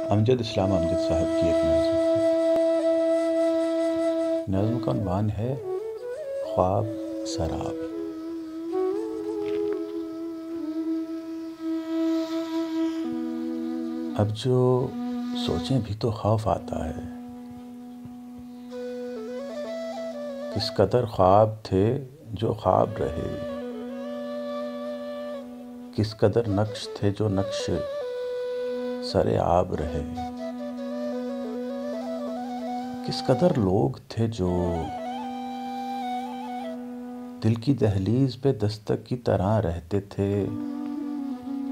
अमजद इस्लाम अमजद साहब की एक नज़्म का उन्वान है ख्वाब सराब। अब जो सोचें भी तो खौफ आता है, किस कदर ख्वाब थे जो ख्वाब रहे, किस कदर नक्श थे जो नक्श सरे आब रहे, किस कदर लोग थे जो दिल की दहलीज पे दस्तक की तरह रहते थे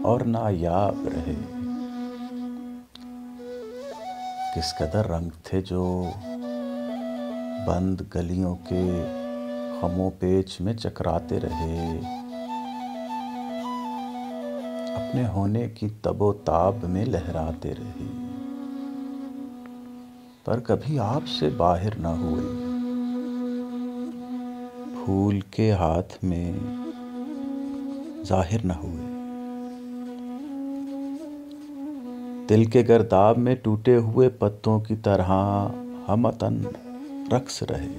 और नायाब रहे, किस कदर रंग थे जो बंद गलियों के खमो पेच में चकराते रहे, अपने होने की तबो ताब में लहराते रहे, पर कभी आपसे बाहर न हुए, फूल के हाथ में जाहिर न हुए, दिल के गर्दाब में टूटे हुए पत्तों की तरह हम अतन रक्स रहे,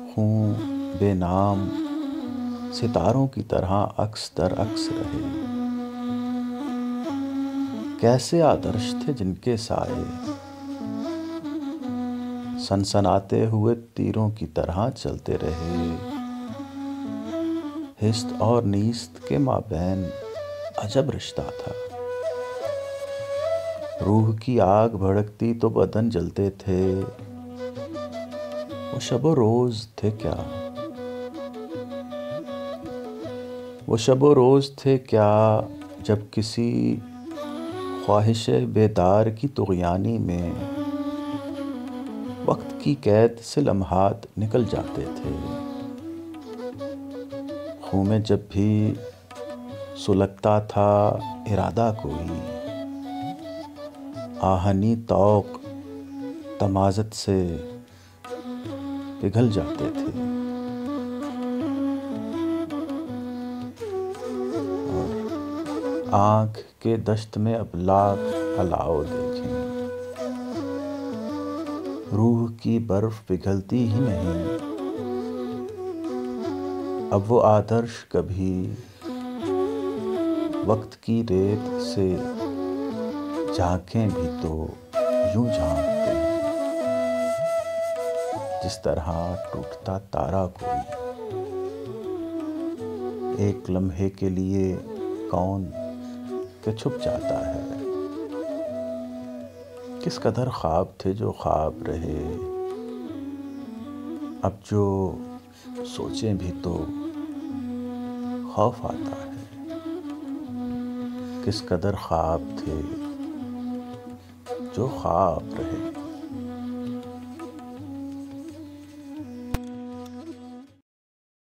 खून बेनाम सितारों की तरह अक्स दर अक्स रहे, कैसे आदर्श थे जिनके साए सनसनाते हुए तीरों की तरह चलते रहे, हिस्त और नीस्त के माबैन अजब रिश्ता था, रूह की आग भड़कती तो बदन जलते थे, वो शबो रोज थे क्या, वो शबो रोज थे क्या जब किसी ख्वाहिश बेदार की तुग़यानी में वक्त की कैद से लम्हात निकल जाते थे, खून में जब भी सुलगता था इरादा कोई, आहनी तौक तमाज़त से पिघल जाते थे, और आँख के दश्त में अब लाख अलाव देखें, रूह की बर्फ पिघलती ही नहीं, अब वो आदर्श कभी वक्त की रेत से झांकें भी तो यूं झांकते हैं जिस तरह टूटता तारा कोई, एक लम्हे के लिए कौन के छुप जाता है, किस कदर ख्वाब थे जो ख्वाब रहे, अब जो सोचें भी तो खौफ आता है, किस कदर ख्वाब थे जो ख्वाब रहे।